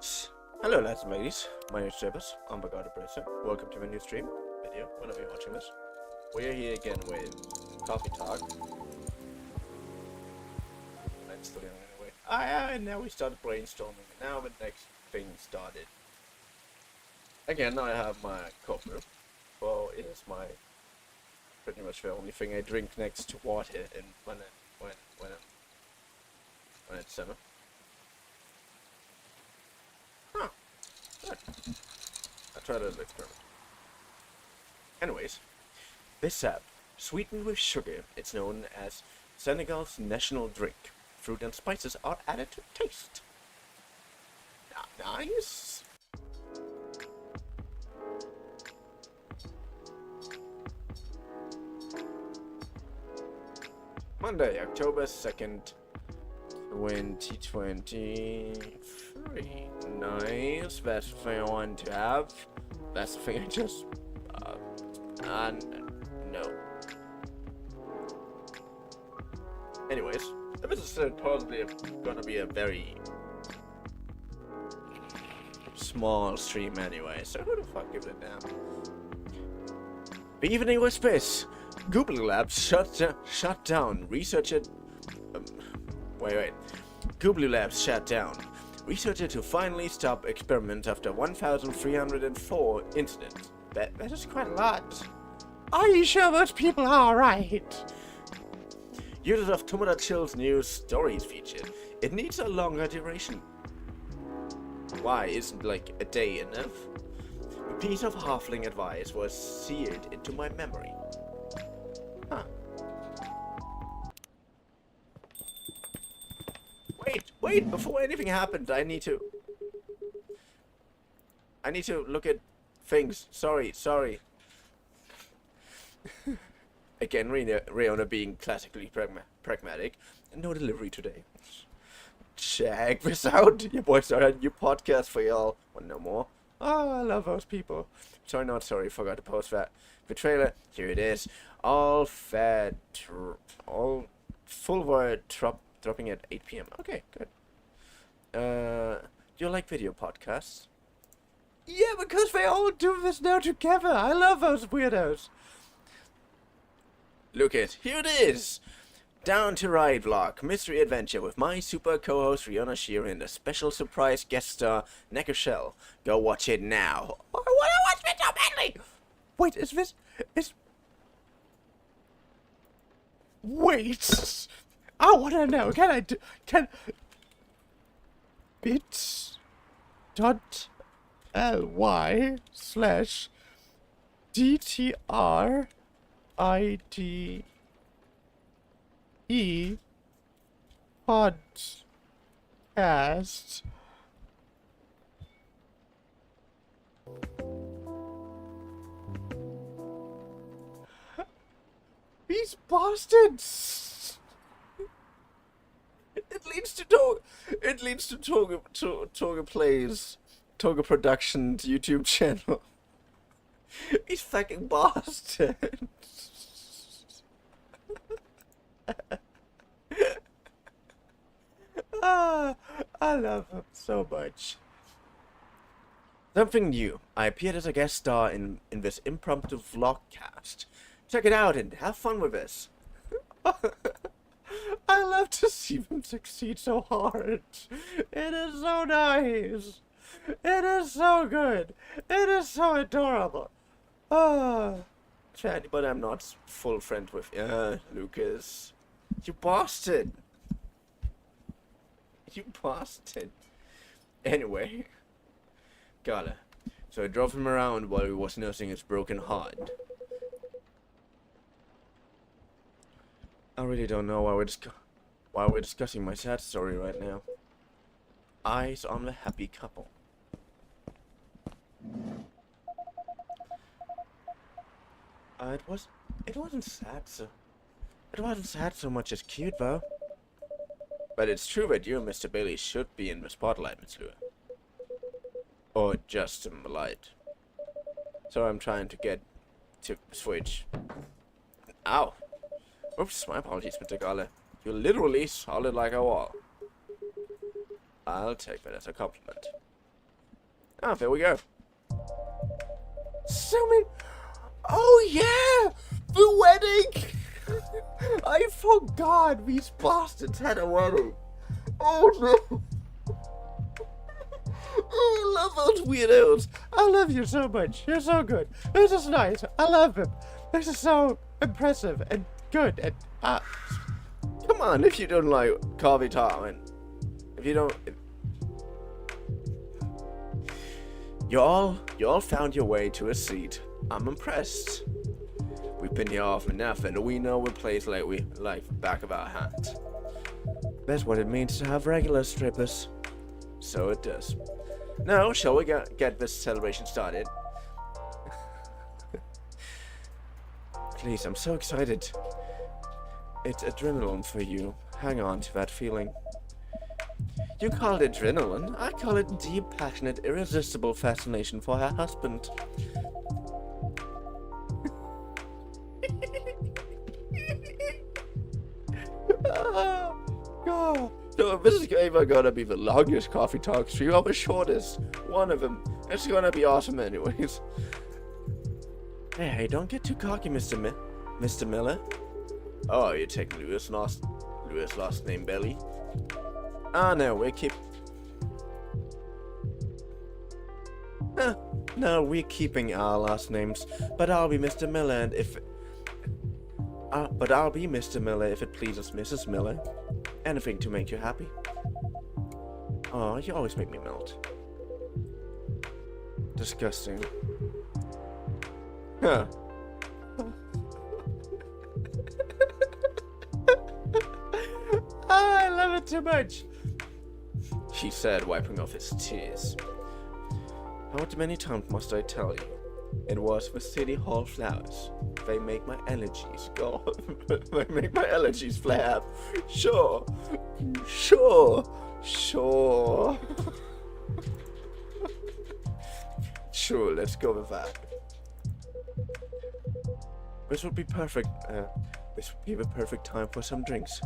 Hello lads and ladies, my name is Jebus, I'm Barista. Welcome to my new stream video, whenever you're watching this. We're here again with Coffee Talk. Let's do it anyway. And now we started brainstorming, and now the next thing started. Again, I have my coffee. Well, it is my pretty much the only thing I drink next to water and when it's summer. Huh. Good. I tried a little experiment. Anyways, this app, sweetened with sugar, it's known as Senegal's national drink. Fruit and spices are added to taste. Nice. Monday, October 2nd, 2023. Nice. That's the thing I wanted to have. That's the thing I just... no. Anyways, this is probably gonna be a very small stream anyway, so who the fuck gives a damn? The evening was this. Google Labs shut down. Researcher... wait. Google Labs shut down. Researcher to finally stop experiment after 1,304 incidents. That is quite a lot. Are you sure those people are right? Users of Tomura Chill's new stories feature. It needs a longer duration. Why isn't like a day enough? A piece of halfling advice was seared into my memory. Huh. Wait, before anything happened, I need to look at things. Sorry. Again, Riona being classically pragmatic. No delivery today. Check this out. Your boy started a new podcast for y'all. Want no more? Oh, I love those people. Sorry, not sorry. Forgot to post that. The trailer. Here it is. All full word dropping at 8 p.m. Okay, good. Do you like video podcasts? Yeah, because they all do this now together. I love those weirdos. Look it, here it is. Down to Ride Vlog, mystery adventure with my super co-host Rihanna Shear and a special surprise guest star, Necker Shell. Go watch it now. I wanna watch it so badly. Wait, Wait! I wanna know, bit.ly/DTRIDE podcast. These bastards! It leads to Toga Plays, Toga Productions YouTube channel. These fucking bastards. I love him so much. Something new. I appeared as a guest star in this impromptu vlogcast. Check it out and have fun with this. I love to see them succeed so hard. It is so nice. It is so good. It is so adorable. But I'm not full friend with Lucas. You bastard. You bastard. Anyway. Gotta. So I drove him around while he was nursing his broken heart. I really don't know why we're discussing my sad story right now. Eyes on the happy couple. It wasn't sad so much as cute though. But it's true that you, Mr. Bailey, should be in the spotlight, Miss Lua. Or just in the light. So I'm trying to get to switch. Ow! Oops, my apologies, Mr. Gale. You're literally solid like a wall. I'll take that as a compliment. Ah, there we go. So many... Oh yeah! The wedding! I forgot these bastards had a wedding. Oh no! Oh, I love those weirdos. I love you so much. You're so good. This is nice. I love him. This is so impressive and good. And come on, if you don't like coffee time, if you don't, you all found your way to a seat. I'm impressed. We've been here often enough, and we know a place like we like the back of our hand. That's what it means to have regular strippers. So it does. Now, shall we get this celebration started? Please, I'm so excited. It's adrenaline for you. Hang on to that feeling. You call it adrenaline. I call it deep, passionate, irresistible fascination for her husband. Oh, God. So this is either gonna be the longest coffee talk stream or the shortest. One of them. It's gonna be awesome anyways. Hey, don't get too cocky, Mr. Miller. Oh, you're taking Louis' last name, Belly. Ah, no, no, we're keeping our last names. But I'll be Mr. Miller, and but I'll be Mr. Miller if it pleases Mrs. Miller. Anything to make you happy. Oh, you always make me melt. Disgusting. Huh. I love it too much, she said, wiping off his tears. How many times must I tell you? It was the City Hall flowers. They make my allergies go. They make my allergies flare up. Sure. Sure. Sure, let's go with that. This would be perfect. This would be the perfect time for some drinks.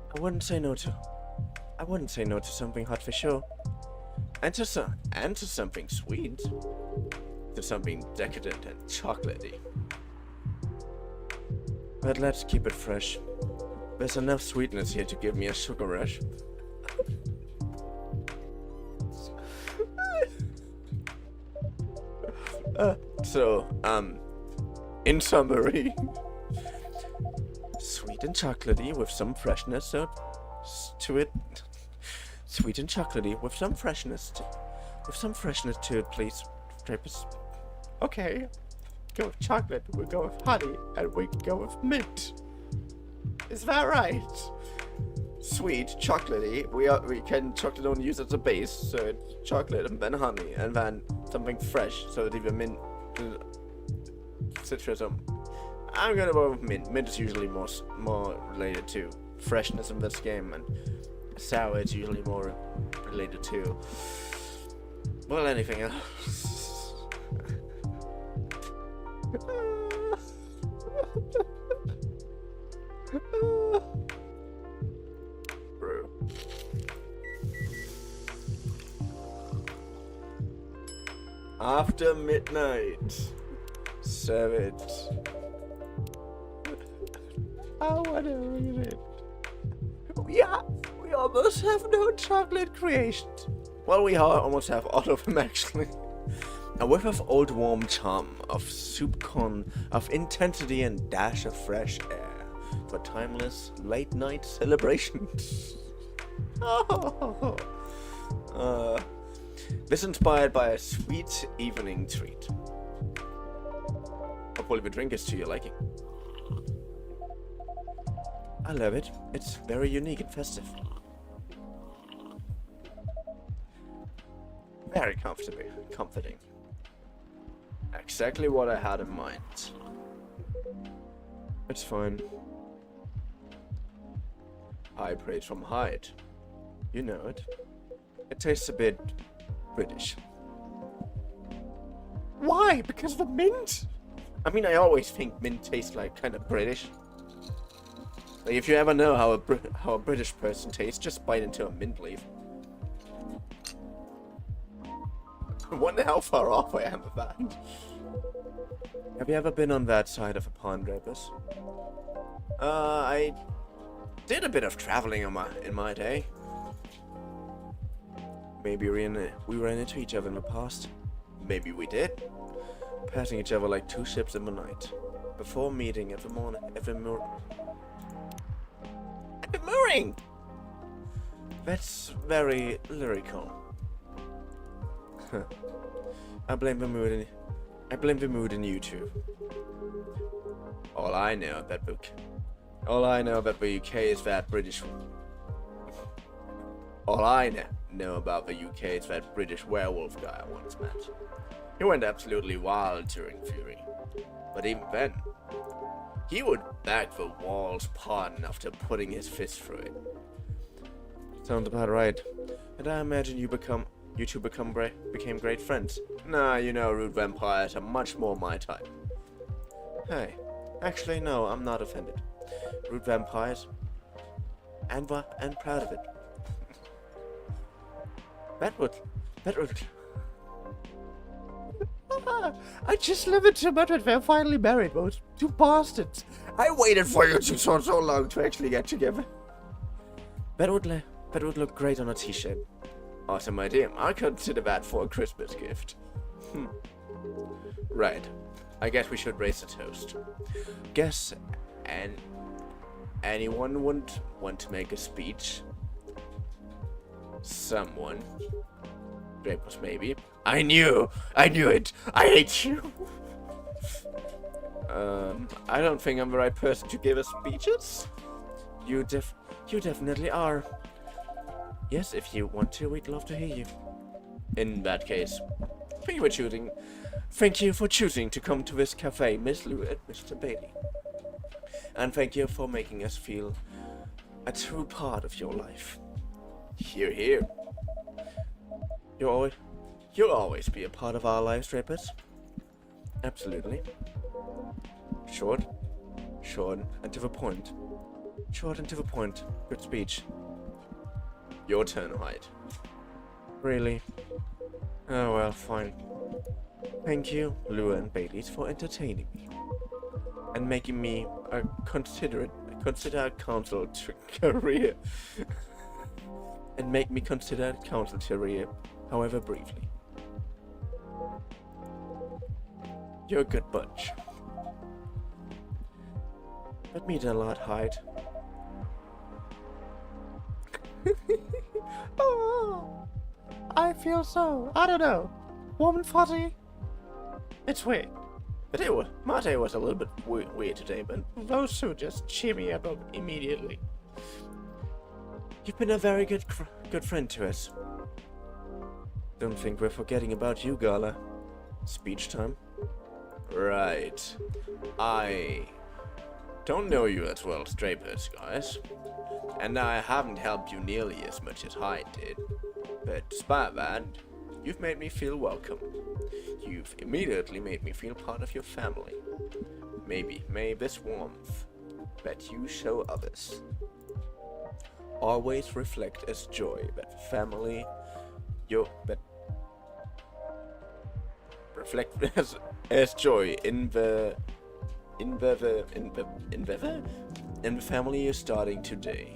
I wouldn't say no to something hot for sure. And to something sweet. To something decadent and chocolatey. But let's keep it fresh. There's enough sweetness here to give me a sugar rush. In summary, sweet and chocolatey with some freshness to it. Sweet and chocolatey with some freshness to it, please. Okay. Go with chocolate, we go with honey, and we go with mint. Is that right? Sweet, chocolatey. We can chocolate only use as a base, so it's chocolate and then honey, and then something fresh, so it's either mint, citrus. I'm gonna go with mint. Mint is usually more related to freshness in this game, and sour is usually more related to, well, anything else. Bro. After midnight. Serve it. I wanna read it. Yeah, we almost have no chocolate creations. Well, we almost have all of them actually. A whiff of old warm charm, of soup corn, of intensity and dash of fresh air for timeless late night celebrations. This inspired by a sweet evening treat. Hopefully the drink is to your liking. I love it. It's very unique and festive. Very comforting. Exactly what I had in mind. It's fine. High praise from Hyde. You know it. It tastes a bit British. Why? Because of the mint? I mean, I always think mint tastes like kind of British. Like, if you ever know how a British person tastes, just bite into a mint leaf. I wonder how far off I am of that. Have you ever been on that side of a pond, Rapus? I did a bit of traveling in my day. Maybe we ran into each other in the past. Maybe we did. Passing each other like two ships in the night. Before meeting every morning. Every morning! That's very lyrical. I blame the mood in you two. All I know about the UK is that British. All I know about the UK is that British werewolf guy I once met. He went absolutely wild during Fury, but even then, he would bag the walls pardon after putting his fist through it. Sounds about right. And I imagine you two became great friends. Nah, you know, rude vampires are much more my type. Hey, actually no, I'm not offended. Rude vampires, and proud of it. That would. I just love it so much that we're finally married, those two bastards. I waited for you two so long to actually get together. That would look great on a t-shirt. Awesome idea. I'll consider that for a Christmas gift. Right. I guess we should raise a toast. Guess anyone would want to make a speech? Someone. Drapers, maybe. I knew it. I hate you. I don't think I'm the right person to give us speeches. You definitely are. Yes, if you want to, we'd love to hear you. In that case, thank you for choosing to come to this cafe, Miss Lou and Mr. Bailey. And thank you for making us feel a true part of your life. Hear, hear. You'll always be a part of our lives, Drapers. Absolutely. Short and to the point. Short and to the point. Good speech. Your turn, Hyde. Really? Oh well, fine. Thank you, Lua and Baileys, for entertaining me. And making me consider counsel to career. And make me consider counsel career, however briefly. You're a good bunch. That means a lot, Hyde. Oh, I feel so, I don't know, warm and fuzzy. It's weird. My day was a little bit weird today, but those two just cheer me up immediately. You've been a very good friend to us. Don't think we're forgetting about you, Gala. Speech time. Right. I don't know you as well as Drapers, guys. And I haven't helped you nearly as much as Hyde did. But despite that, you've made me feel welcome. You've immediately made me feel part of your family. May this warmth that you show others always reflect as joy that family reflect as joy in the family you're starting today.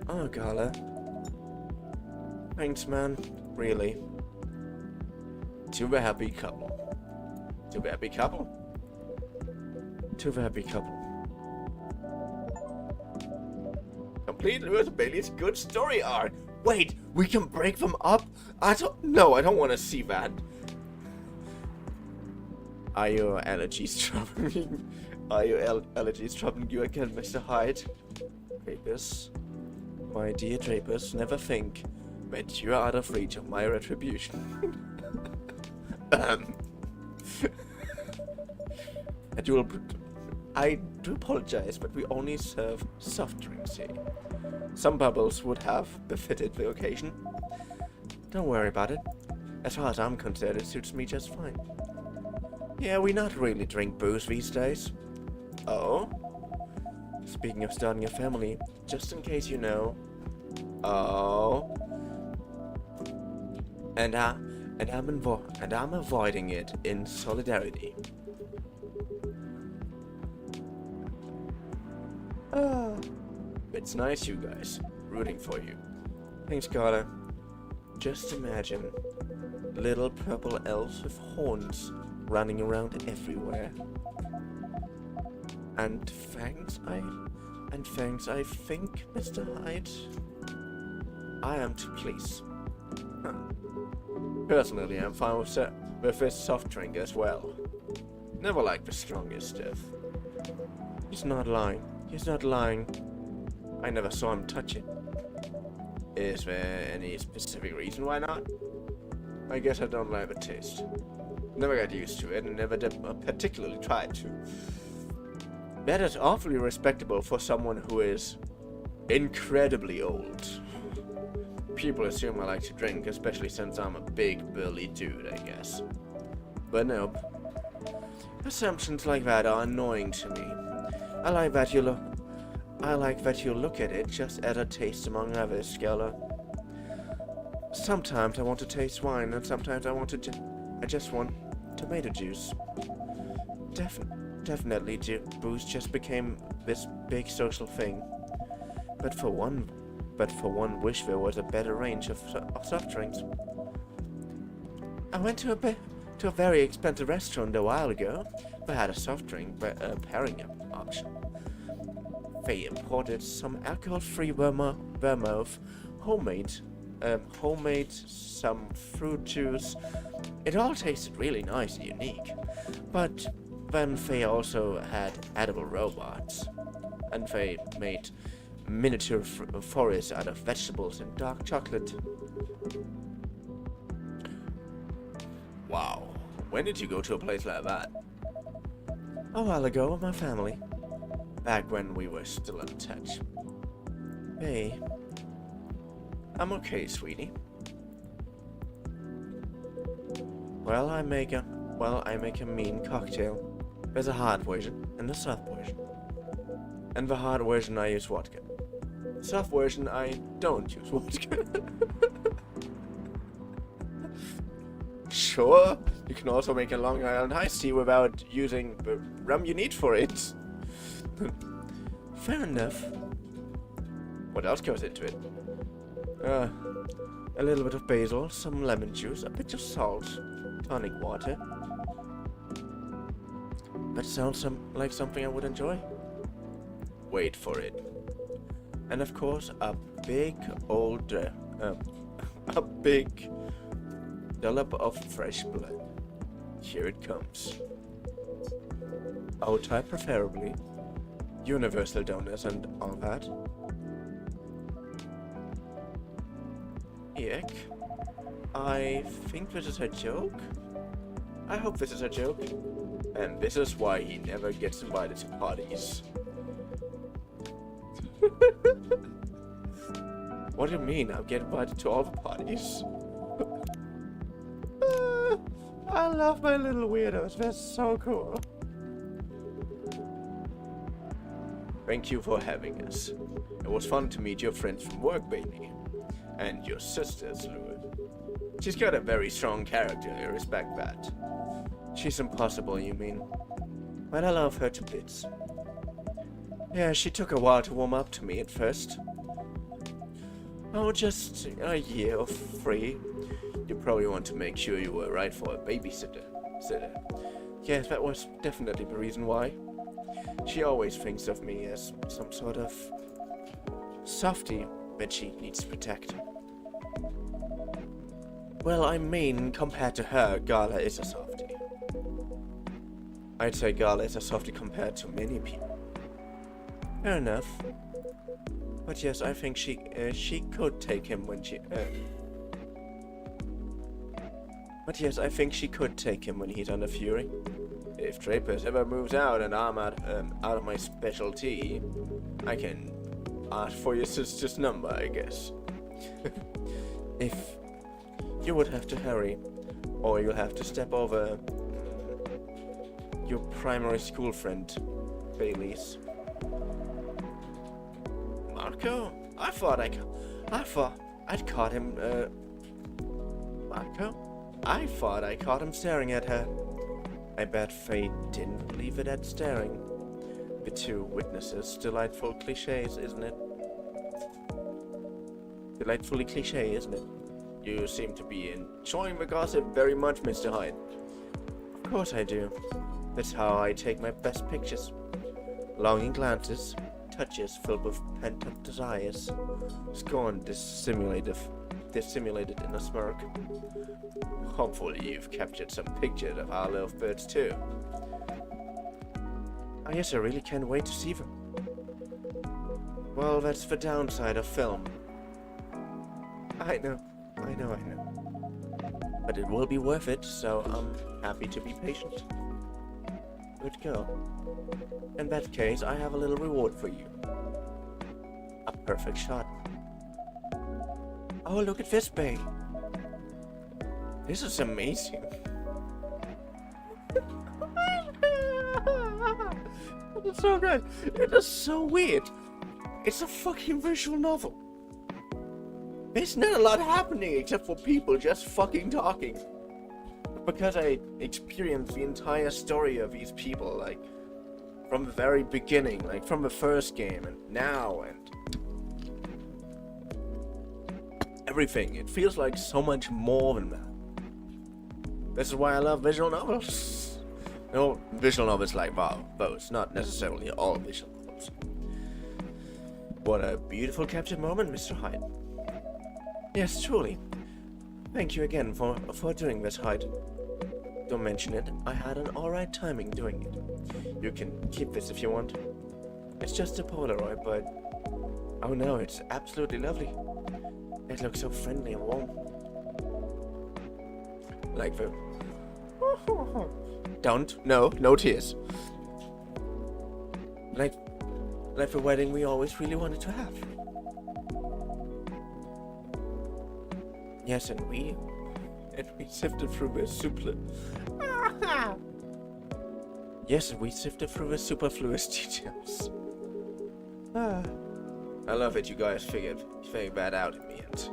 Oh, Gala. Thanks, man. Really. To the happy couple. To the happy couple. To the happy couple. Complete Lewis Bailey's good story arc. Wait, we can break them up? I don't want to see that. Are your allergies troubling? Are your allergies troubling you again, Mr. Hyde? Drapers, my dear Drapers, never think that you are out of reach of my retribution. I do apologize, but we only serve soft drinks here. Some bubbles would have befitted the occasion. Don't worry about it. As far as I'm concerned, it suits me just fine. Yeah, we not really drink booze these days. Oh? Speaking of starting a family, just in case you know. Oh. And I'm avoiding it in solidarity. It's nice, you guys. Rooting for you. Thanks, Carla. Just imagine little purple elves with horns running around everywhere. And thanks, I think, Mr. Hyde, I am to please. Personally, I'm fine with this soft drink as well. Never liked the strongest stuff. He's not lying. He's not lying. I never saw him touch it. Is there any specific reason why not? I guess I don't like the taste. Never got used to it and never did particularly try to. That is awfully respectable for someone who is incredibly old. People assume I like to drink, especially since I'm a big burly dude, I guess. But nope. Assumptions like that are annoying to me. I like that you look at it just as a taste among others, Skeller. Sometimes I want to taste wine, and sometimes I just want tomato juice. Definitely booze just became this big social thing. But for one wish there was a better range of soft drinks. I went to a very expensive restaurant a while ago. They had a soft drink pairing option. They imported some alcohol-free vermouth, homemade some fruit juice. It all tasted really nice and unique. But then they also had edible robots, and they made miniature forests out of vegetables and dark chocolate. Wow, when did you go to a place like that? A while ago with my family. Back when we were still in touch. Hey. I'm okay, sweetie. Well, I make a mean cocktail. There's a hard version and a soft version. And the hard version I use vodka. Soft version I don't use vodka. Sure, you can also make a Long Island iced tea without using the rum you need for it. Fair enough. What else goes into it? A little bit of basil, some lemon juice, a bit of salt, tonic water. That sounds like something I would enjoy. Wait for it. And of course, a big dollop of fresh blood. Here it comes. Old type preferably. Universal donors and all that. Ick. I think this is a joke. I hope this is a joke. And this is why he never gets invited to parties. What do you mean? I'll get invited to all the parties. I love my little weirdos. They're so cool. Thank you for having us. It was fun to meet your friends from work, baby. And your sisters, Louis. She's got a very strong character, I respect that. She's impossible, you mean? But I love her to bits. Yeah, she took a while to warm up to me at first. Oh, just a year or 3. You probably want to make sure you were right for a babysitter. Yes, that was definitely the reason why. She always thinks of me as some sort of softie that she needs protecting. Well, I mean, compared to her, Gala is a softie. I'd say Gala is a softie compared to many people. Fair enough. But yes, I think she could take him when she. But yes, I think she could take him when he's under fury. If Drapers ever moves out and I'm out of my specialty, I can ask for your sister's number, I guess. If you would have to hurry, or you'll have to step over your primary school friend, Bailey's. Marco, I thought I'd caught him, Marco? I thought I caught him staring at her. I bet fate didn't leave it at staring. The two witnesses, delightful cliches, isn't it? Delightfully cliche, isn't it? You seem to be enjoying the gossip very much, Mr. Hyde. Of course I do. That's how I take my best pictures. Longing glances, touches filled with pent-up desires. Scorn dissimulated in a smirk. Hopefully you've captured some pictures of our lovebirds too. I guess I really can't wait to see them. Well, that's the downside of film. I know. But it will be worth it, so I'm happy to be patient. Good girl. In that case, I have a little reward for you. A perfect shot. Oh, look at this, babe. This is amazing. It's so good. It is so weird. It's a fucking visual novel. There's not a lot happening except for people just fucking talking. Because I experienced the entire story of these people, like, from the very beginning, like, from the first game, and now, and everything. It feels like so much more than that. This is why I love visual novels. No, visual novels like wow, those, not necessarily all visual novels. What a beautiful captured moment, Mr. Hyde. Yes, truly. Thank you again for doing this, Hyde. Don't mention it, I had an alright timing doing it. You can keep this if you want. It's just a Polaroid, but... oh no, it's absolutely lovely. It looks so friendly and warm. Like the... Don't. No tears. Like the wedding we always really wanted to have. Yes, and we sifted through the superfluous details. I love that you guys figured that out in the end.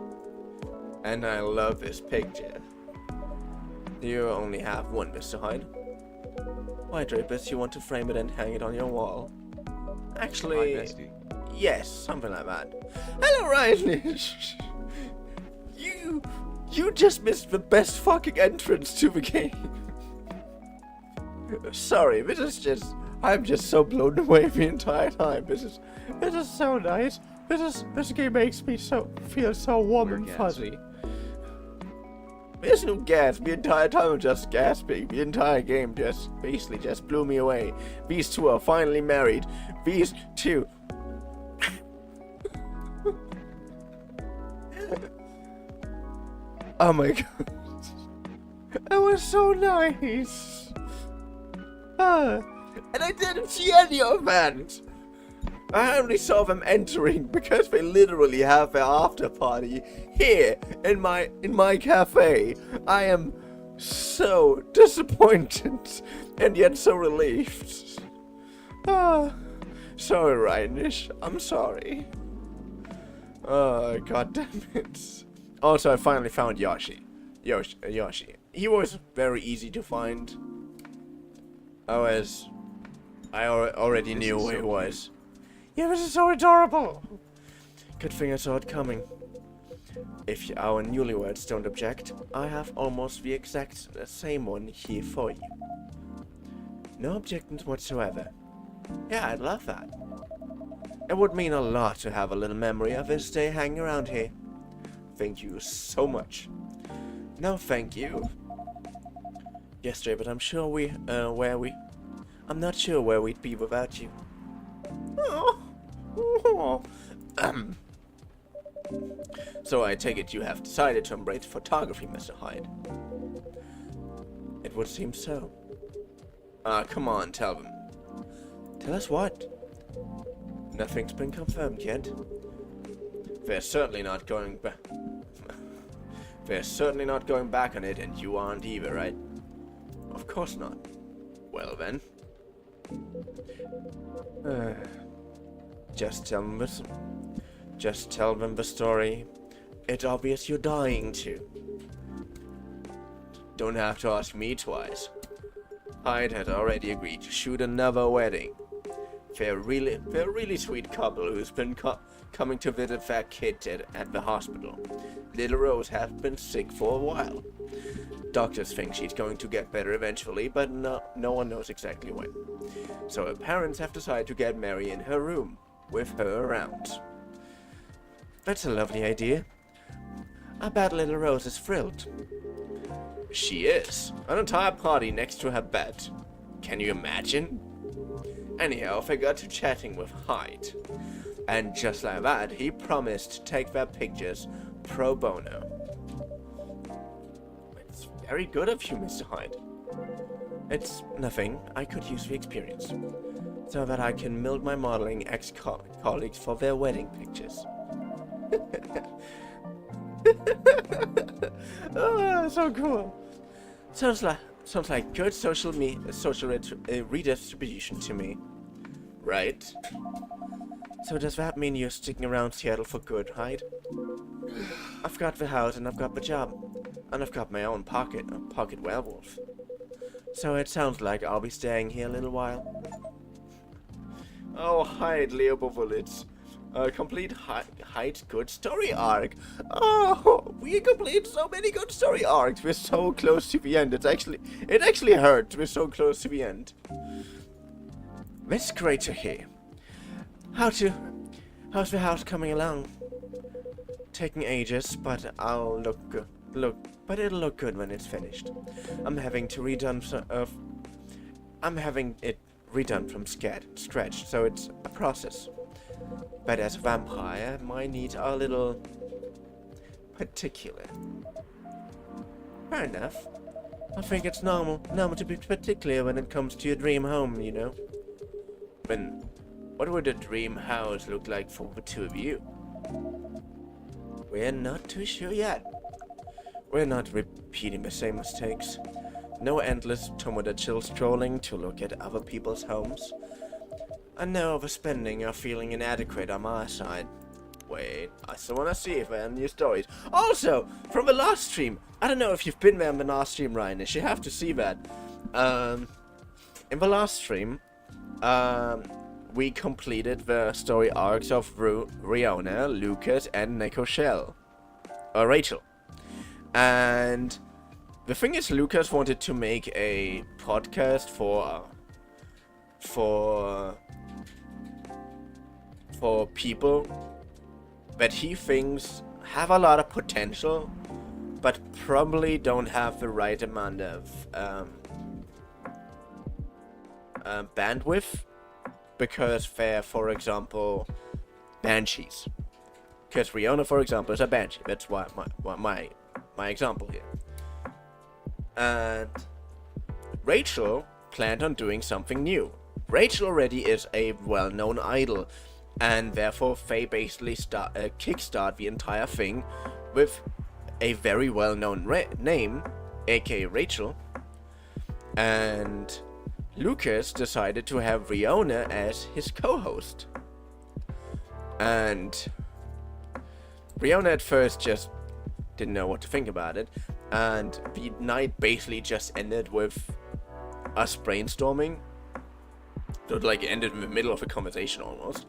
And I love this picture. You only have one, Mr. Hyde. Why, Drapers, you want to frame it and hang it on your wall? Actually, yes, something like that. Hello, Ryan. You just missed the best fucking entrance to the game. Sorry, I'm just so blown away the entire time. This is so nice. This game makes me feel so warm and fuzzy. There's no gas. The entire time I'm just gasping. The entire game basically blew me away. These two are finally married. These two. Oh my god. That was so nice. And I didn't see any of that. I only saw them entering because they literally have their after party here in my cafe. I am so disappointed and yet so relieved. Sorry, Reinish. I'm sorry. Oh, god damn it. Also, I finally found Yoshi. He was very easy to find. I already knew where he was. Yeah, this is so adorable. Good thing I saw it coming. If our newlyweds don't object, I have almost the exact same one here for you. No objections whatsoever. Yeah, I'd love that. It would mean a lot to have a little memory of this day hanging around here. Thank you so much. No, thank you. Yesterday, but I'm not sure where we'd be without you. So I take it you have decided to embrace photography, Mr. Hyde. It would seem so. Come on, tell them. Tell us what? Nothing's been confirmed yet. They're certainly not going back. They're certainly not going back on it, and you aren't either, right? Of course not. Well then. Just tell them this. Just tell them the story. It's obvious you're dying to. Don't have to ask me twice. Hyde had already agreed to shoot another wedding. They're a really sweet couple who's been coming to visit their kid at the hospital. Little Rose has been sick for a while. Doctors think she's going to get better eventually, but no one knows exactly when. So her parents have decided to get Mary in her room, with her around. That's a lovely idea. I bet Little Rose is thrilled. She is. An entire party next to her bed. Can you imagine? Anyhow, they got to chatting with Hyde. And just like that, he promised to take their pictures pro bono. It's very good of you, Mr. Hyde. It's nothing. I could use the experience. So that I can milk my modeling ex-colleagues for their wedding pictures. Oh, so cool. Sounds like good social redistribution to me. Right? So does that mean you're sticking around Seattle for good, Hyde? I've got the house and I've got the job. And I've got my own pocket werewolf. So it sounds like I'll be staying here a little while. Oh, Hyde, Leopold, complete Hyde's good story arc. Oh, we complete so many good story arcs. We're so close to the end. It actually hurt. We're so close to the end. That's great to hear. How's the house coming along? Taking ages, but it'll look good when it's finished. I'm having it redone from scratch, so it's a process. But as a vampire, my needs are a little particular. Fair enough. I think it's normal to be particular when it comes to your dream home, you know. What would a dream house look like for the two of you? We're not too sure yet. We're not repeating the same mistakes. No endless tomodachil strolling to look at other people's homes. And no overspending or feeling inadequate on my side. Wait, I still want to see if there are new stories. Also, from the last stream, I don't know if you've been there in the last stream, Ryan. You have to see that. In the last stream, we completed the story arcs of Riona, Lucas, and Rachel. And the thing is, Lucas wanted to make a podcast for people that he thinks have a lot of potential, but probably don't have the right amount of bandwidth, because they're, for example, banshees. Because Riona, for example, is a banshee. That's why my example here. And Rachel planned on doing something new. Rachel already is a well-known idol, and therefore they basically kickstart the entire thing with a very well-known name, aka Rachel. And Lucas decided to have Riona as his co-host. And Riona at first just didn't know what to think about it, and the night basically just ended with us brainstorming. So it ended in the middle of a conversation almost.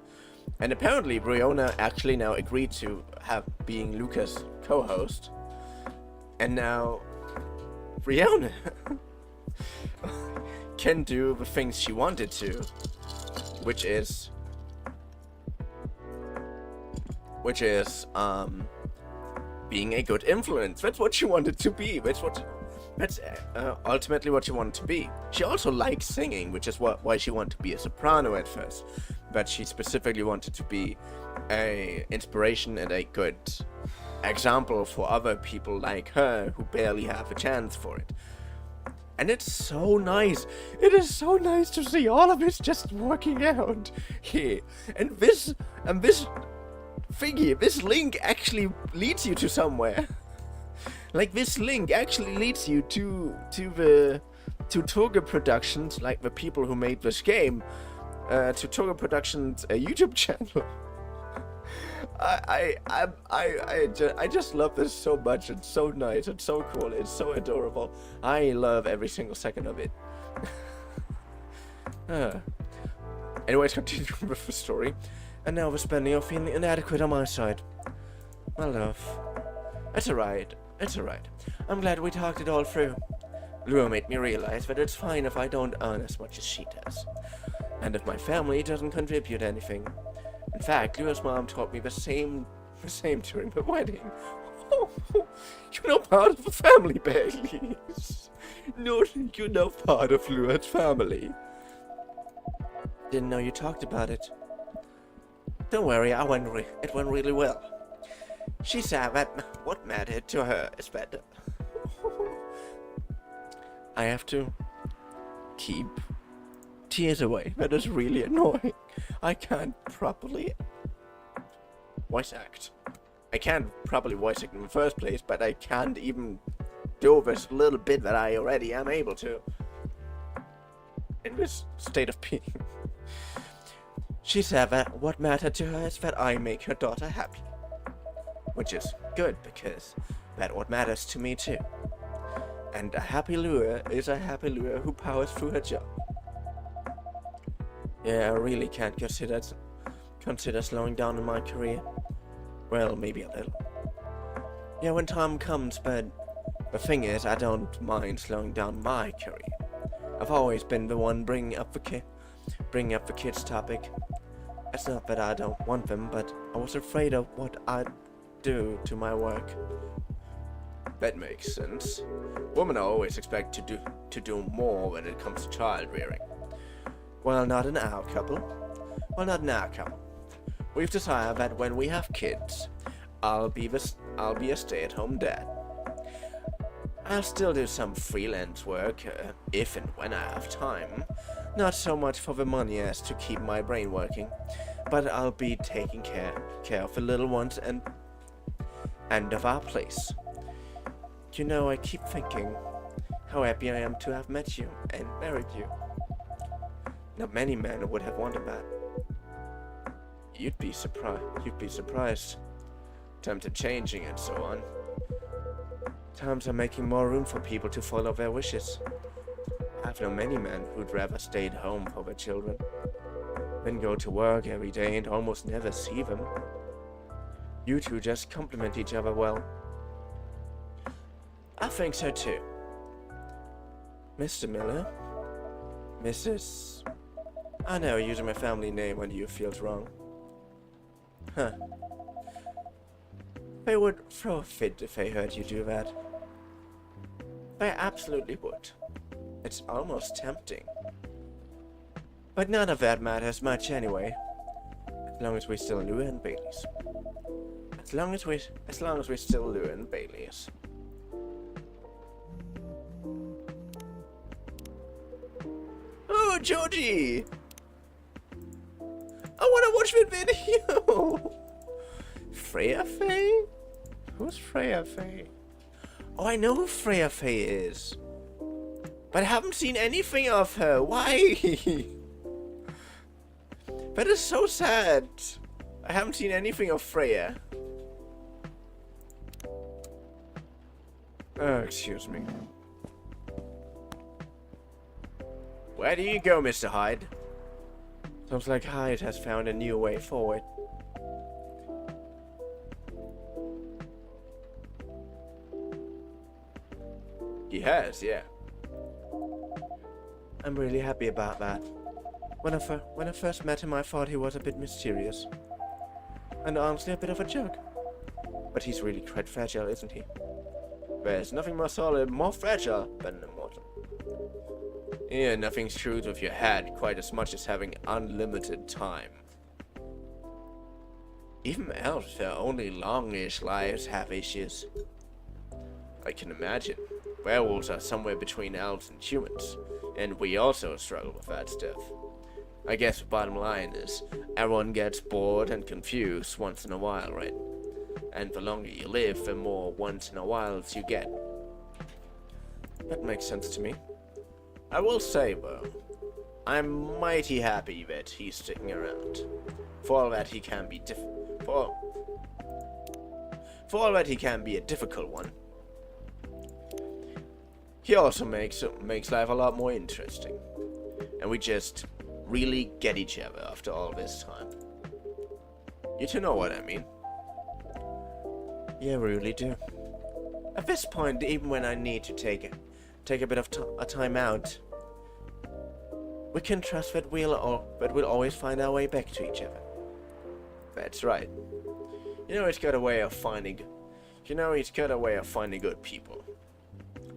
And apparently Riona actually now agreed to have being Lucas' co-host. And now Riona can do the things she wanted to, which is being a good influence. That's what she wanted to be. That's ultimately what she wanted to be. She also likes singing, which is why she wanted to be a soprano at first. But she specifically wanted to be a inspiration and a good example for other people like her who barely have a chance for it. And it's so nice. It is so nice to see all of this just working out here. And this thingy, this link actually leads you to somewhere. This link actually leads you to Toga Productions, like the people who made this game, to Toga Productions' YouTube channel. I just love this so much. It's so nice. It's so cool. It's so adorable. I love every single second of it. Anyways, continuing with the story. And now we're spending your feeling inadequate on my side. My love. It's alright. It's alright. I'm glad we talked it all through. Lua made me realize that it's fine if I don't earn as much as she does. And if my family doesn't contribute anything. In fact, Lua's mom taught me the same during the wedding. Oh, you're not part of the family, Baileys. No, you're not part of Lua's family. Didn't know you talked about it. Don't worry, it went really well. She said that what mattered to her is that I have to keep tears away. That is really annoying. I can't properly voice act. I can't properly voice act in the first place, but I can't even do this little bit that I already am able to. In this state of being. She said that what mattered to her is that I make her daughter happy. Which is good, because that's what matters to me too. And a happy Lua is a happy Lua who powers through her job. Yeah, I really can't consider slowing down in my career. Well, maybe a little. Yeah, when time comes, but the thing is, I don't mind slowing down my career. I've always been the one bringing up the kids topic. It's not that I don't want them, but I was afraid of what I'd do to my work. That makes sense. Women are always expected to do more when it comes to child rearing. Well, not in our couple. We've decided that when we have kids, I'll be a stay-at-home dad. I'll still do some freelance work if and when I have time. Not so much for the money as to keep my brain working, but I'll be taking care of the little ones and of our place. You know, I keep thinking how happy I am to have met you and married you. Not many men would have wanted that. You'd be surprised. Times are changing and so on. Times are making more room for people to follow their wishes. I've known many men who'd rather stay at home for their children than go to work every day and almost never see them. You two just complement each other well. I think so too. Mr. Miller? Mrs. I know using my family name when you feels wrong. Huh. They would throw a fit if they heard you do that. They absolutely would. It's almost tempting. But none of that matters much anyway. As long as we're still Lua and Baileys. As long as we're still Lua and Baileys. Oh, Georgie! I wanna watch that video! Freya Faye? Who's Freya Faye? Oh, I know who Freya Faye is. But I haven't seen anything of her. Why? That is so sad. I haven't seen anything of Freya. Oh, excuse me. Where do you go, Mr. Hyde? Sounds like Hyde has found a new way forward. He has, yeah. I'm really happy about that. When I first met him, I thought he was a bit mysterious. And honestly, a bit of a jerk. But he's really quite fragile, isn't he? There's nothing more solid, more fragile than an immortal. Yeah, nothing screws with your head quite as much as having unlimited time. Even elves with their only longish lives have issues. I can imagine. Werewolves are somewhere between elves and humans, and we also struggle with that stuff. I guess the bottom line is, everyone gets bored and confused once in a while, right? And the longer you live, the more once in a whiles you get. That makes sense to me. I will say, though, I'm mighty happy that he's sticking around. For all that he can be For all that he can be a difficult one, he also makes life a lot more interesting. And we just really get each other after all this time. You two know what I mean. Yeah, we really do. At this point, even when I need to take a bit of a time out, we can trust that we'll always find our way back to each other. That's right. He's got a way of finding good people.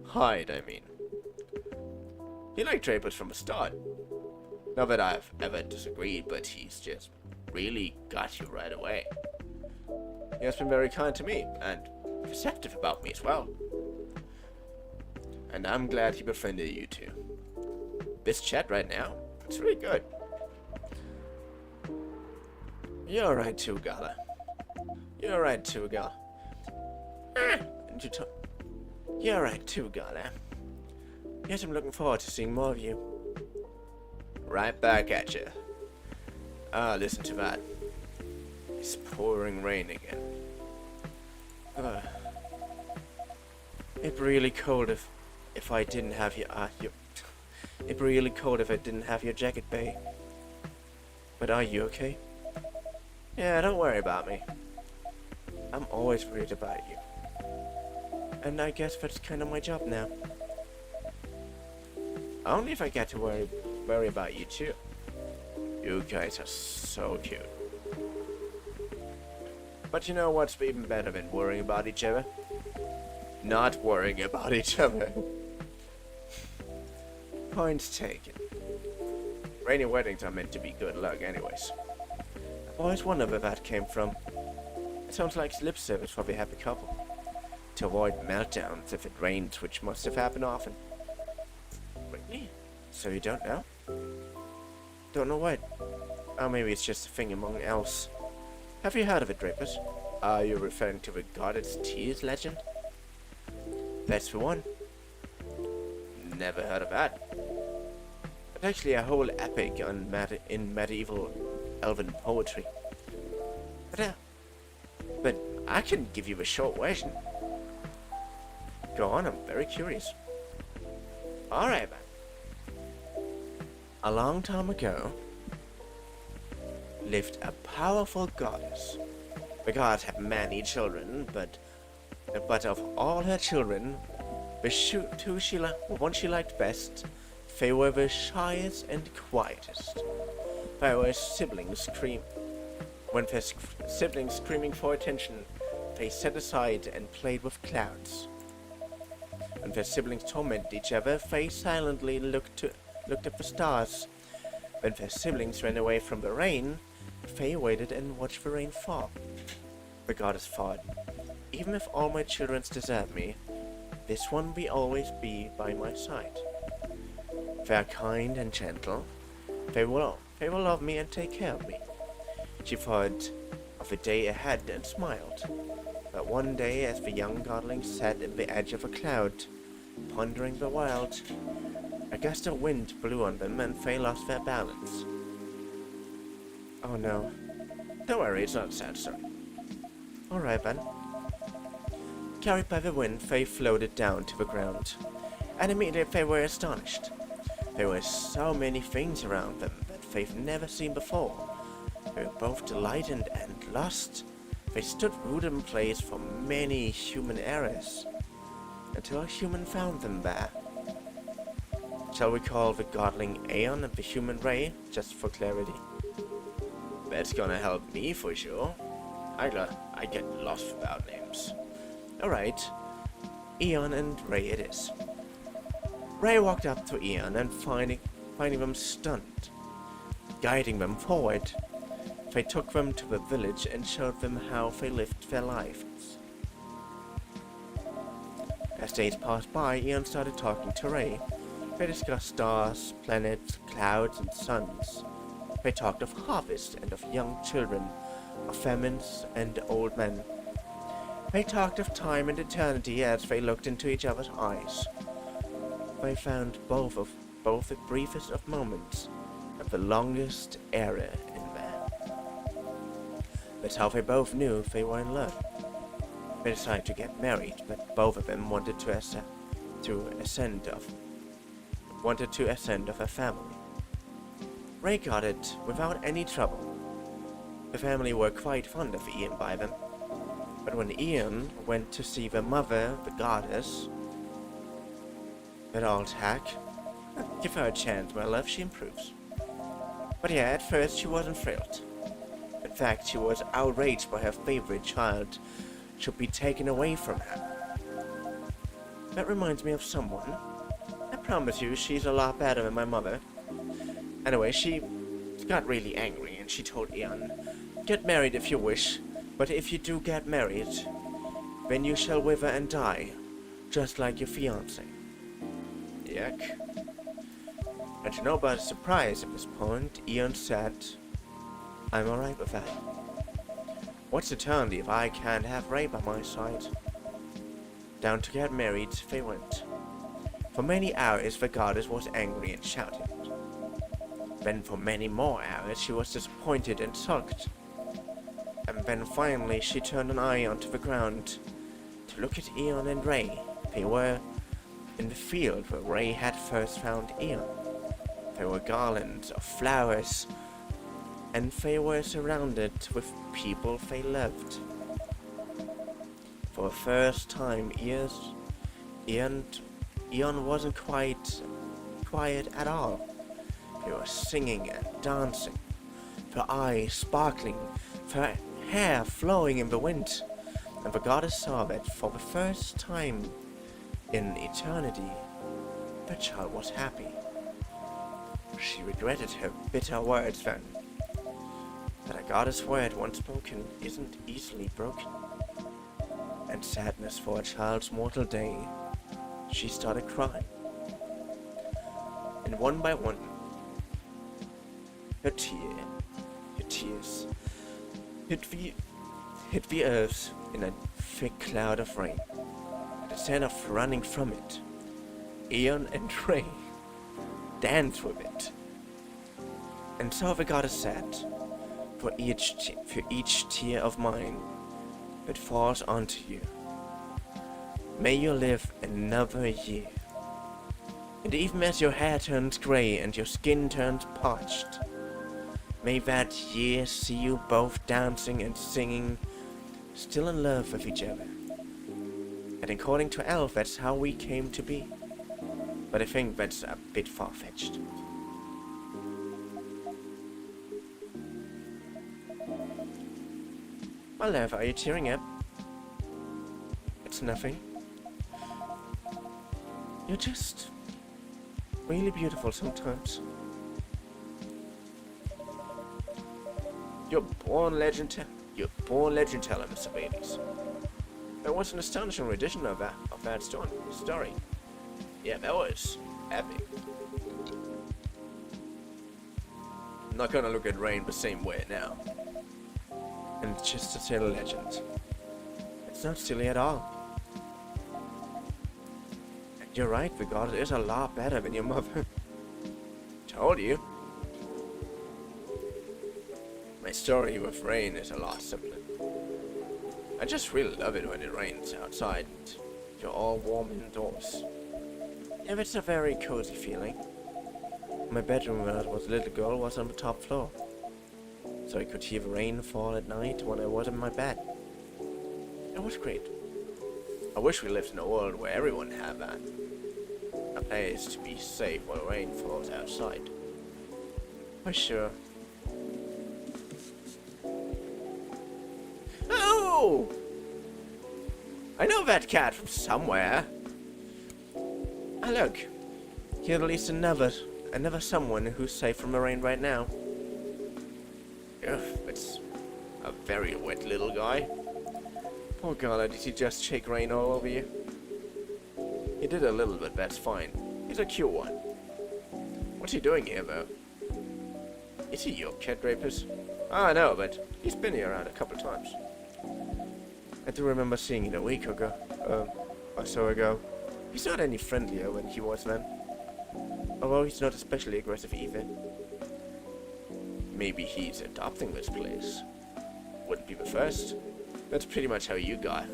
Hyde, I mean. He liked Drapers from the start. Not that I've ever disagreed, but he's just really got you right away. He has been very kind to me, and receptive about me as well. And I'm glad he befriended you two. This chat right now, it's really good. You're alright too, Gala. You're alright too, Gala. You're alright too, Gala. Yes, I'm looking forward to seeing more of you. Right back at you. Ah, listen to that. It's pouring rain again. It'd be really cold if I didn't have it'd be really cold if I didn't have your jacket, babe. But are you okay? Yeah, don't worry about me. I'm always worried about you. And I guess that's kind of my job now. Only if I get to worry about you too. You guys are so cute. But you know what's even better than worrying about each other? Not worrying about each other. Points taken. Rainy weddings are meant to be good luck anyways. I've always wondered where that came from. It sounds like lip service for the happy couple. To avoid meltdowns if it rains, which must have happened often. Really? So you don't know? Don't know what? Oh, maybe it's just a thing among elves. Have you heard of it, Drapers? Are you referring to the goddess Tears legend? That's the one. Never heard of that. It's actually a whole epic in medieval elven poetry. But I can give you a short version. Go on, I'm very curious. Alright, man. A long time ago, lived a powerful goddess. The goddess had many children, but of all her children, the one she liked best, they were the shyest and quietest. They were siblings when their siblings screaming for attention, they set aside and played with clouds. When their siblings tormented each other, they silently looked at the stars. When their siblings ran away from the rain, they waited and watched the rain fall. The goddess thought, even if all my children desert me, this one will always be by my side. They are kind and gentle. They will love me and take care of me. She thought of the day ahead and smiled. But one day, as the young godling sat at the edge of a cloud, pondering the world, a gust of wind blew on them and they lost their balance. Oh no. Don't worry, it's not a sad story. Alright then. Carried by the wind, they floated down to the ground, and immediately they were astonished. There were so many things around them that they've never seen before. They were both delighted and lost. They stood rooted in place for many human eras, until a human found them there. Shall we call the godling Aeon and the human Ray, just for clarity? That's gonna help me for sure. I get lost without names. Alright, Aeon and Ray it is. Ray walked up to Aeon and finding them stunned. Guiding them forward, they took them to the village and showed them how they lived their lives. As days passed by, Aeon started talking to Ray. They discussed stars, planets, clouds, and suns. They talked of harvest and of young children, of famines and old men. They talked of time and eternity as they looked into each other's eyes. They found both the briefest of moments and the longest era in there. That's how they both knew they were in love. They decided to get married, but both of them wanted to ascend of a family. Ray got it without any trouble. The family were quite fond of Ian by them, but when Ian went to see the mother, the goddess, that old hack, give her a chance, my love, she improves. But yeah, at first she wasn't thrilled. In fact, she was outraged by her favorite child should be taken away from her. That reminds me of someone. I promise you, she's a lot better than my mother. Anyway, she got really angry and she told Ian, "Get married if you wish, but if you do get married, then you shall wither and die, just like your fiancé." Yuck. And to nobody's surprise at this point, Ian said, "I'm alright with that. What's eternity if I can't have Ray by my side?" Down to get married they went. For many hours the goddess was angry and shouted. Then for many more hours she was disappointed and sulked. And then finally she turned an eye onto the ground to look at Ian and Ray. They were in the field where Ray had first found Ian. There were garlands of flowers, and they were surrounded with people they loved. For the first time, Ian wasn't quite quiet at all. They were singing and dancing, their eyes sparkling, their hair flowing in the wind, and the goddess saw that for the first time in eternity, the child was happy. She regretted her bitter words then, that a goddess word once spoken isn't easily broken. And sadness for a child's mortal day, she started crying. And one by one, her tears hit the earth in a thick cloud of rain. And instead of running from it, Ian and Ray danced with it. And so the goddess said, for each tear of mine that falls onto you, may you live another year. And even as your hair turns grey and your skin turns parched, may that year see you both dancing and singing, still in love with each other. And according to Elf, that's how we came to be. But I think that's a bit far-fetched. My love, are you tearing up? It's nothing. You're just really beautiful sometimes. You're born legend teller, Mr. Babies. That was an astonishing rendition of that story. Yeah, that was epic. I'm not gonna look at Rain the same way now. And it's just a silly legend. It's not silly at all. And you're right, the goddess is a lot better than your mother. Told you. My story with Rain is a lot simpler. I just really love it when it rains outside and you're all warm indoors. Yeah, it's a very cozy feeling. My bedroom when I was a little girl was on the top floor, so I could hear the rain fall at night when I was in my bed. It was great. I wish we lived in a world where everyone had that. A place to be safe while rain falls outside. For sure. Oh! I know that cat from somewhere. Ah, look. Here's at least another someone who's safe from the rain right now. Ugh, it's a very wet little guy. Poor God, did he just shake rain all over you? He did a little bit, that's fine. He's a cute one. What's he doing here, though? Is he your cat rapist? I know, but he's been here around a couple times. I do remember seeing it a week ago, or so ago. He's not any friendlier than he was then. Although he's not especially aggressive either. Maybe he's adopting this place. wouldn't be the first. That's pretty much how you got.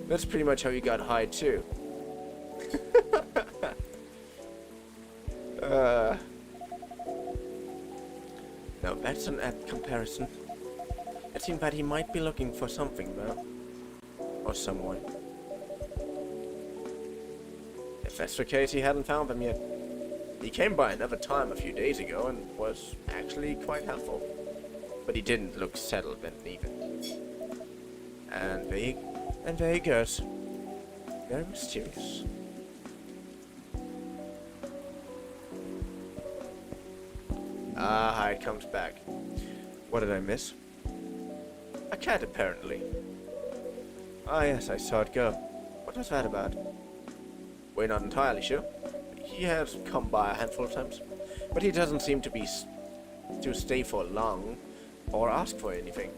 That's pretty much how you got high too. Now that's an apt comparison. It seemed that he might be looking for something though. Or someone. If that's the case, he hadn't found them yet. He came by another time a few days ago and was actually quite helpful. But he didn't look settled and even. And there he goes. Very mysterious. Ah, it comes back. What did I miss? A cat, apparently. Ah, yes, I saw it go. What was that about? We're not entirely sure. He has come by a handful of times, but he doesn't seem to stay for long or ask for anything.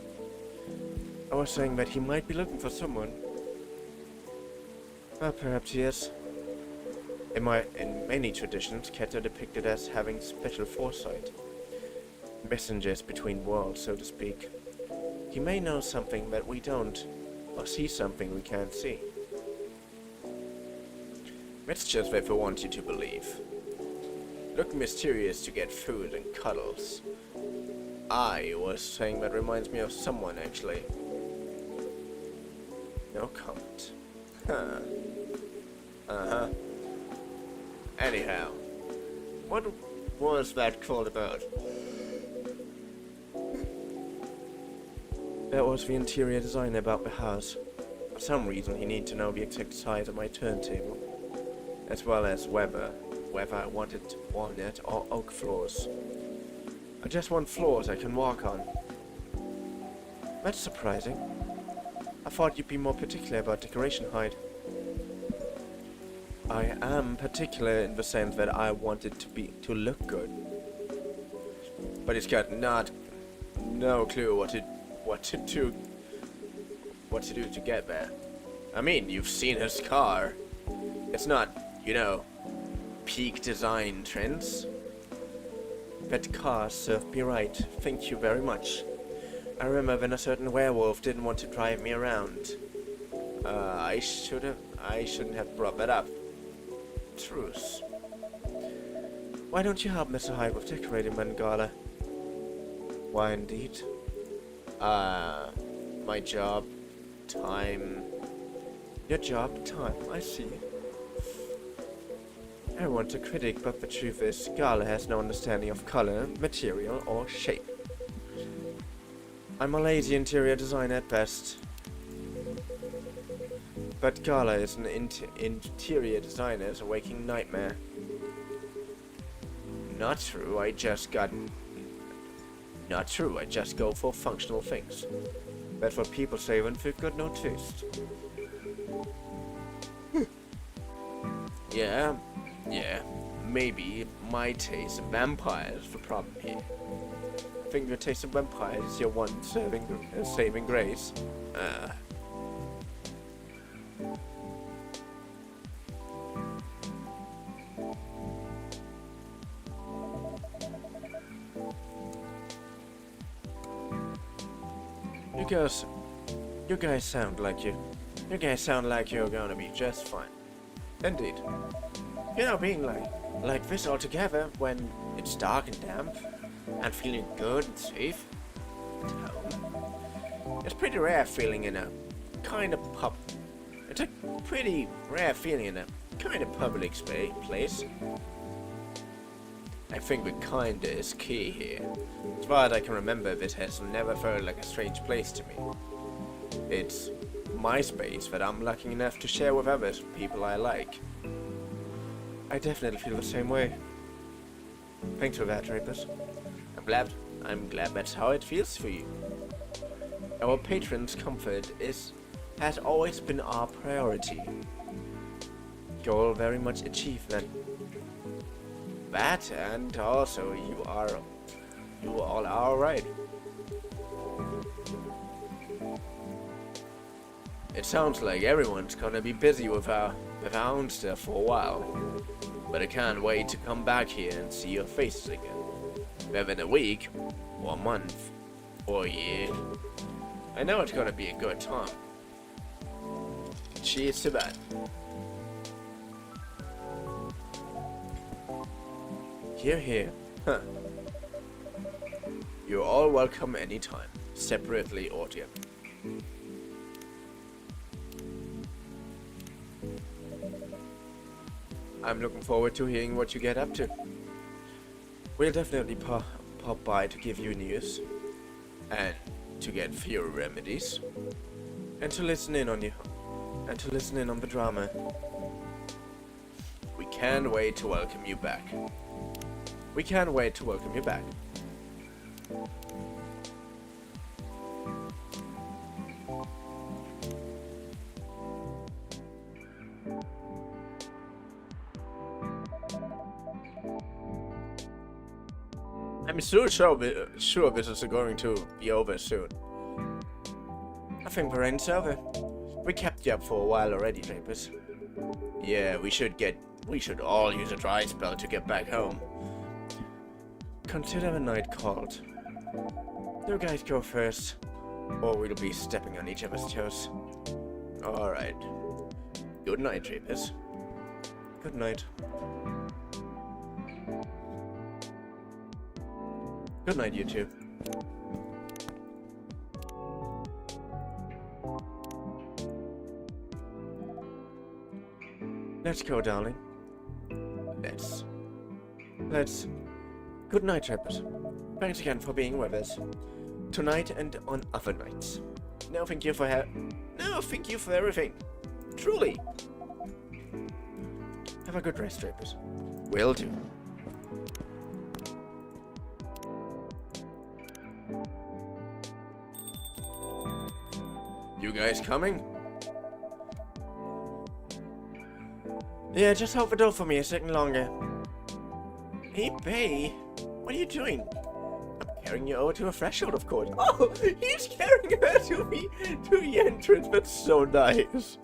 I was saying that he might be looking for someone. Well, perhaps he is. In many traditions, cats are depicted as having special foresight. Messengers between worlds, so to speak. He may know something that we don't, or see something we can't see. That's just what we want you to believe. Look mysterious to get food and cuddles. I was saying that reminds me of someone, actually. No comment. Huh. Uh-huh. Anyhow, what was that called about? That was the interior designer about the house. For some reason, he needed to know the exact size of my turntable, as well as whether I wanted walnut or oak floors. I just want floors I can walk on. That's surprising. I thought you'd be more particular about decoration height. I am particular in the sense that I want it to look good. But it's got no clue what to do to get there. I mean, you've seen his car. It's not, peak design trends. That car served me right. Thank you very much. I remember when a certain werewolf didn't want to drive me around. I shouldn't have brought that up. Truce. Why don't you help Mr. Hyde with decorating, Mangala? Why indeed? My job, time. Your job, time, I see. Everyone's a critic, but the truth is, Gala has no understanding of color, material, or shape. I'm a lazy interior designer at best. But Gala is an interior designer's waking nightmare. Not true, I just go for functional things. That's what people say when they've got no taste. Yeah, maybe my taste of vampires is the problem here. I think your taste of vampires is your one saving grace. You guys sound like you're gonna be just fine. Indeed. Being like this all together when it's dark and damp and feeling good and safe at home. It's pretty rare feeling in a kind of pub. It's a pretty rare feeling in a kind of public place. I think the kinda is key here. As far as I can remember, this has never felt like a strange place to me. It's my space that I'm lucky enough to share with others, people I like. I definitely feel the same way. Thanks for that, Rapus. I'm glad that's how it feels for you. Our patrons' comfort has always been our priority. Goal very much achieved then. That, and also you all are right. It sounds like everyone's gonna be busy with our own stuff for a while, but I can't wait to come back here and see your faces again. Whether in a week or a month, Oh yeah. I know it's gonna be a good time. Cheers to that. Here, here. Huh. You're all welcome anytime, separately or together. I'm looking forward to hearing what you get up to. We'll definitely pop by to give you news, and to get fewer remedies, and to listen in on you, and to listen in on the drama. We can't wait to welcome you back. We can't wait to welcome you back. I'm sure this is going to be over soon. I think the rain's over. We kept you up for a while already, Japers. Yeah, we should all use a dry spell to get back home. Consider the night called. You guys go first, or we'll be stepping on each other's toes. Alright. Good night, Japers. Good night. Good night, you two. Let's go, darling. Let's. Good night, Trappers. Thanks again for being with us. Tonight and on other nights. No, thank you for everything. Truly. Have a good rest, Trappers. Will do. You guys coming? Yeah, just hold the door for me a second longer. Hey, Bay, what are you doing? I'm carrying you over to a threshold, of course. Oh, he's carrying her to the entrance. That's so nice.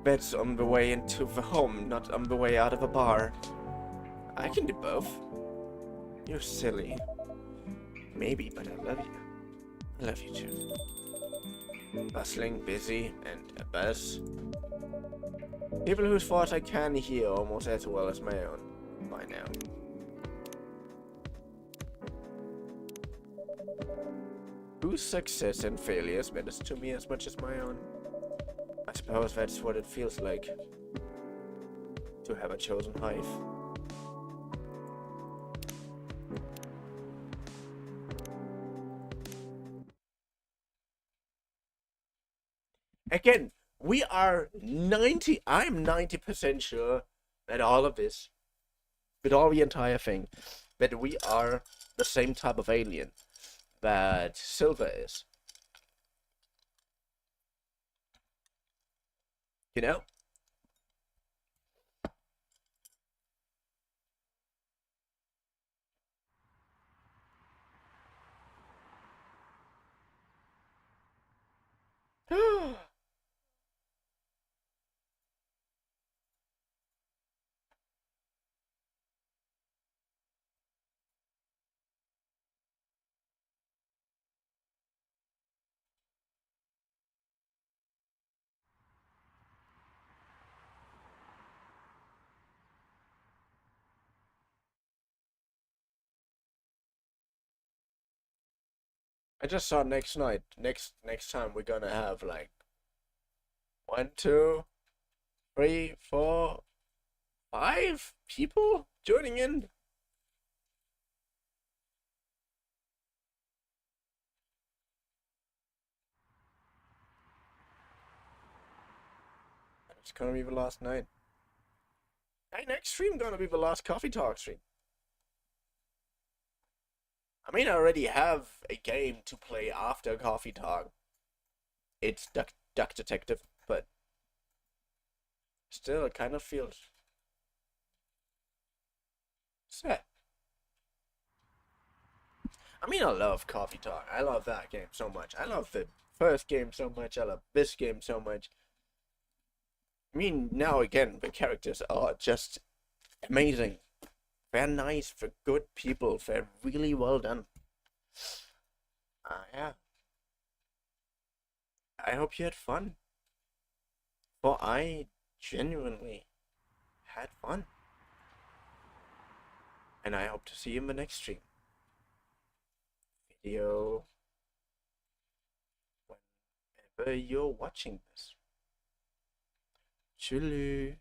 That's on the way into the home, not on the way out of a bar. I can do both. You're silly. Maybe, but I love you. I love you too. Bustling, busy, and a buzz. People whose thoughts I can hear almost as well as my own by now. Whose success and failures matters to me as much as my own. I suppose that's what it feels like to have a chosen hive. Again, I'm 90% sure that all of this, with all the entire thing, that we are the same type of alien that Silver is. You know? I just saw next time we're gonna have like 1, 2, 3, 4, 5 people joining in. It's gonna be the last night. Hey, next stream gonna be the last coffee talk stream. I mean, I already have a game to play after coffee talk. It's Duck Detective, but still, it kind of feels sad. I mean, I love coffee talk. I love that game so much. I love the first game so much. I love this game so much. I mean, now again, the characters are just amazing. They're nice, they're good people, they're really well done. Yeah. I hope you had fun. For I genuinely had fun. And I hope to see you in the next stream. Video. Whenever you're watching this. Tschüss.